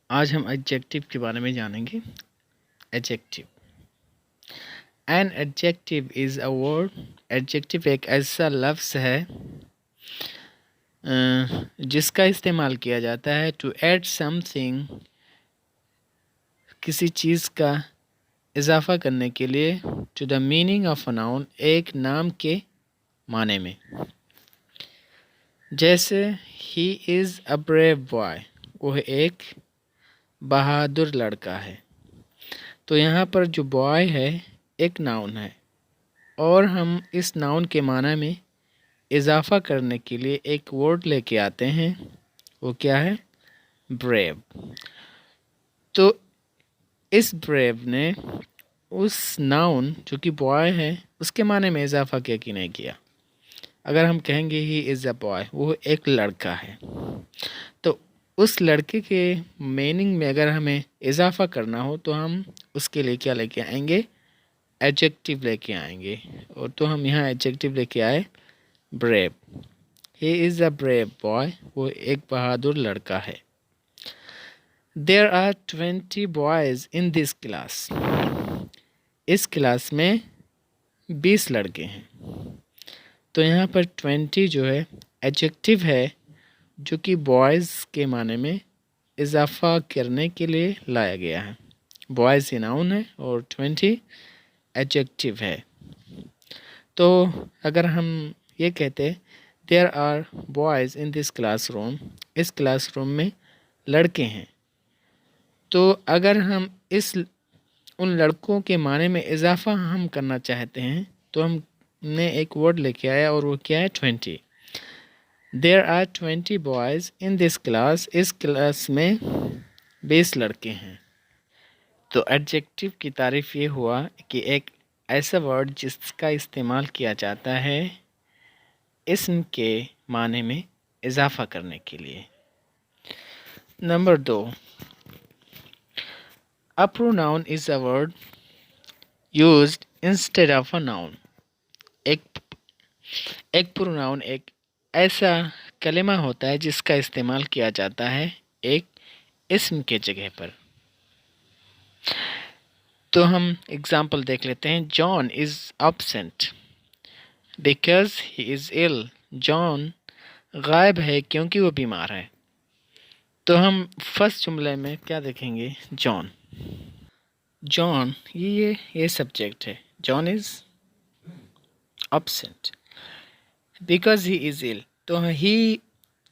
आज हम एडजेक्टिव के बारे में जानेंगे। Adjective. An adjective is a word. Adjective एक ऐसा लफ्ज़ है जिसका इस्तेमाल किया जाता है टू ऐड समथिंग, किसी चीज़ का इजाफा करने के लिए, to the meaning of a noun, एक नाम के माने में। जैसे he is a brave boy, वह एक बहादुर लड़का है। तो यहाँ पर जो बॉय है एक नाउन है और हम इस नाउन के माना में इजाफा करने के लिए एक वर्ड लेके आते हैं। वो क्या है? ब्रेव। तो इस ब्रेव ने उस नाउन जो कि बॉय है उसके माने में इजाफा किया कि नहीं किया। अगर हम कहेंगे ही इज़ अ बॉय, वो एक लड़का है, तो उस लड़के के मीनिंग में अगर हमें इजाफा करना हो तो हम उसके लिए क्या लेके आएंगे? एडजेक्टिव लेके आएंगे। और तो हम यहाँ एडजेक्टिव लेके आए brave. He is a brave boy, वो एक बहादुर लड़का है। There are 20 boys in this class, इस क्लास में 20 लड़के हैं। तो यहाँ पर 20 जो है एडजेक्टिव है जो कि बॉयज़ के माने में इजाफा करने के लिए लाया गया है। बॉयज़ ही नाउन है और 20 एडजेक्टिव है। तो अगर हम ये कहते there are boys in this classroom, इस क्लासरूम में लड़के हैं, तो अगर हम इस उन लड़कों के माने में इजाफा हम करना चाहते हैं तो हमने एक वर्ड लेके आया और वो क्या है? 20। There are 20 boys in this class, इस क्लास में 20 लड़के हैं। तो एडजेक्टिव की तारीफ़ ये हुआ कि एक ऐसा वर्ड जिसका इस्तेमाल किया जाता है इसम के माने में इजाफा करने के लिए। Number 2, a pronoun is a word used instead of a noun. एक एक प्रोनाउन एक ऐसा कलिमा होता है जिसका इस्तेमाल किया जाता है एक इसम के जगह पर। तो हम एग्जाम्पल देख लेते हैं। John is absent because he is ill. John गायब है क्योंकि वो बीमार है। तो हम फर्स्ट जुमले में क्या देखेंगे? जॉन। जॉन ये सब्जेक्ट है। John is absent because he is ill. तो ही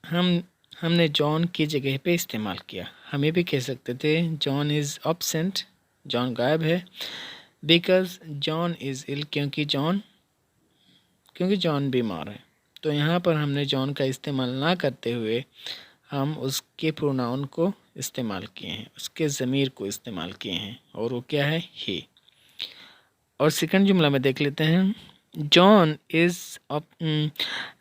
हमने जॉन की जगह पे इस्तेमाल किया। हम ये भी कह सकते थे जॉन इज़ absent, जॉन गायब है, बिकॉज जॉन इज़ इल, क्योंकि जॉन बीमार है। तो यहाँ पर हमने जॉन का इस्तेमाल ना करते हुए हम उसके प्रोनाउन को इस्तेमाल किए हैं, उसके ज़मीर को इस्तेमाल किए हैं और वो क्या है? ही। और सेकंड जुमला में देख लेते हैं। John is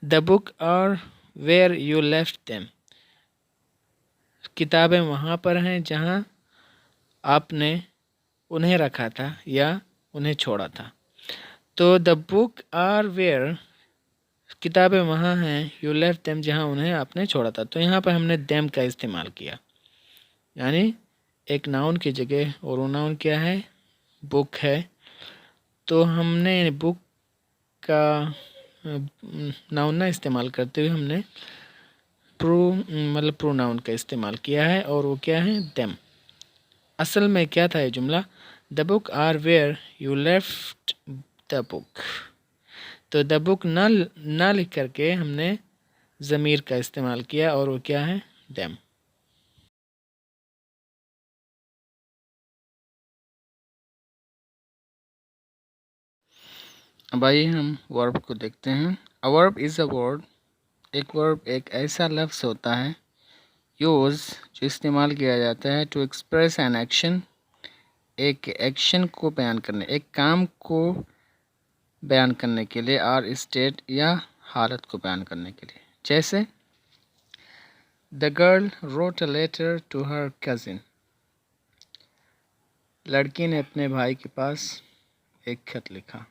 the book are where you left them. किताबें वहाँ पर हैं जहाँ आपने उन्हें रखा था या उन्हें छोड़ा था। तो द बुक आर वेयर, किताबें वहाँ हैं, यू लेफ्ट देम, जहाँ उन्हें आपने छोड़ा था। तो यहाँ पर हमने देम का इस्तेमाल किया, यानी एक नाउन की जगह, और वो नाउन क्या है? बुक है। तो हमने बुक का नाउन ना इस्तेमाल करते हुए हमने प्रोनाउन का इस्तेमाल किया है और वो क्या है? देम। असल में क्या था ये जुमला? The book are where you left the book. तो द बुक ना लिख करके हमने ज़मीर का इस्तेमाल किया और वो क्या है? देम। अब आइए हम वर्ब को देखते हैं। A verb is a word, एक वर्ब एक ऐसा लफ्ज़ होता है यूज़ जो इस्तेमाल किया जाता है टू एक्सप्रेस एन एक्शन, एक एक्शन को बयान करने, एक काम को बयान करने के लिए, और स्टेट या हालत को बयान करने के लिए। जैसे the girl wrote a letter to her cousin, लड़की ने अपने भाई के पास एक खत लिखा।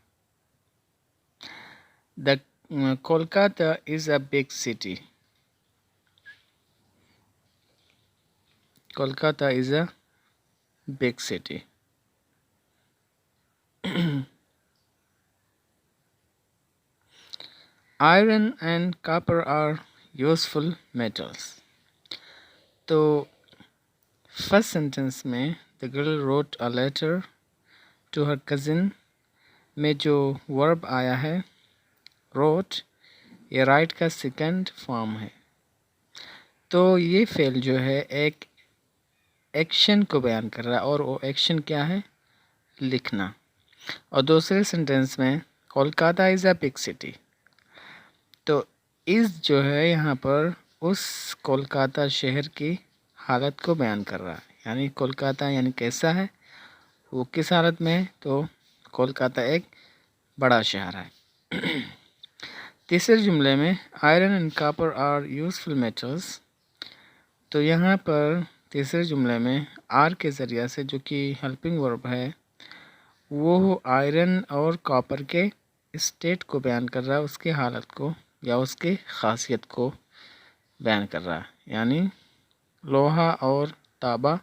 The Kolkata is a big city, Kolkata is a big city. Iron and copper are useful metals. तो फर्स्ट सेंटेंस में the girl wrote a letter to her cousin में जो वर्ब आया है रोट, ये राइट का सेकंड फॉर्म है। तो ये फेल जो है एक एक्शन को बयान कर रहा है और वो एक्शन क्या है, लिखना। और दूसरे सेंटेंस में Kolkata is a big city, तो इस जो है यहाँ पर उस कोलकाता शहर की हालत को बयान कर रहा है। यानी कोलकाता यानी कैसा है, वो किस हालत में है, तो कोलकाता एक बड़ा शहर है। तीसरे जुमले में iron and copper are useful metals, तो यहाँ पर तीसरे जुमले में आर के ज़रिए से जो कि हेल्पिंग वर्ब है वो आयरन और कॉपर के स्टेट को बयान कर रहा है, उसकी हालत को या उसकी खासियत को बयान कर रहा है। यानी लोहा और तांबा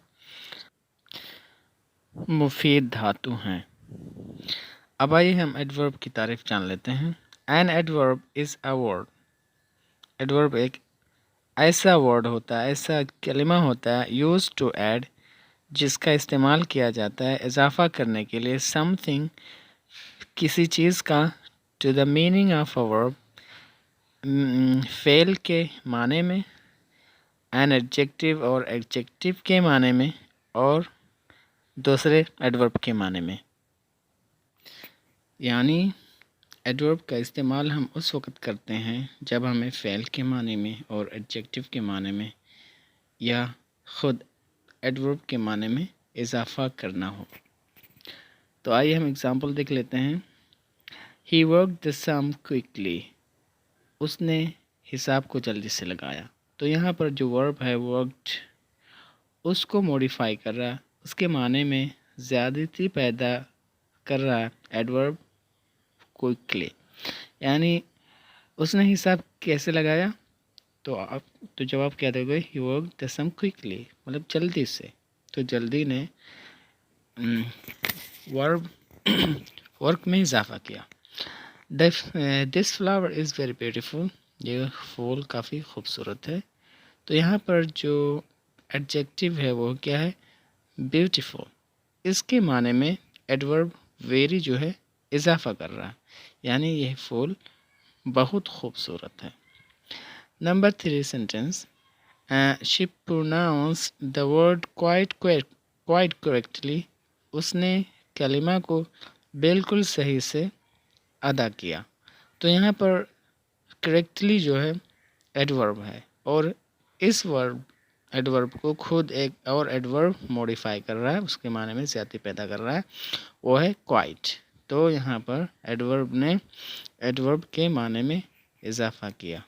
मुफीद धातु हैं। अब आइए हम एडवर्ब की तारीफ जान लेते हैं। An adverb is a word. Adverb एक ऐसा वर्ड होता है, ऐसा कलिमा होता है यूज टू ऐड, जिसका इस्तेमाल किया जाता है इजाफा करने के लिए समथिंग, किसी चीज़ का, to the meaning of a verb, fail के माने में, एन एडजेक्टिव और एडजेक्टिव के माने में, और दूसरे एडवर्ब के माने में। यानी एडवर्ब का इस्तेमाल हम उस वक़्त करते हैं जब हमें फेल के माने में और एडजेक्टिव के माने में या ख़ुद एडवर्ब के माने में इजाफा करना हो। तो आइए हम एग्ज़ाम्पल देख लेते हैं। ही वर्क द सम क्विकली, उसने हिसाब को जल्दी से लगाया। तो यहाँ पर जो वर्ब है वर्कड, उसको मॉडिफाई कर रहा है, उसके माने में ज़्यादती पैदा कर रहा है एडवर्ब क्विकली। यानी उसने हिसाब कैसे लगाया, तो जवाब क्या दोगे, ही वर्क द सम क्विकली, मतलब जल्दी से। तो जल्दी ने वर्ब वर्क में इजाफा किया। This flower is very beautiful, ये फूल काफ़ी खूबसूरत है। तो यहाँ पर जो एडजेक्टिव है वो क्या है, ब्यूटीफुल। इसके माने में एडवर्ब वेरी जो है इजाफा कर रहा है, यानी यह फूल बहुत खूबसूरत है। Number 3 sentence, she pronounce the word quite correctly, उसने कलिमा को बिल्कुल सही से अदा किया। तो यहाँ पर करेक्टली जो है एडवर्ब है और इस वर्ब एडवर्ब को खुद एक और एडवर्ब मॉडिफाई कर रहा है, उसके माने में ज़्यादती पैदा कर रहा है, वो है क्वाइट। तो यहाँ पर एडवर्ब ने एडवर्ब के माने में इजाफा किया।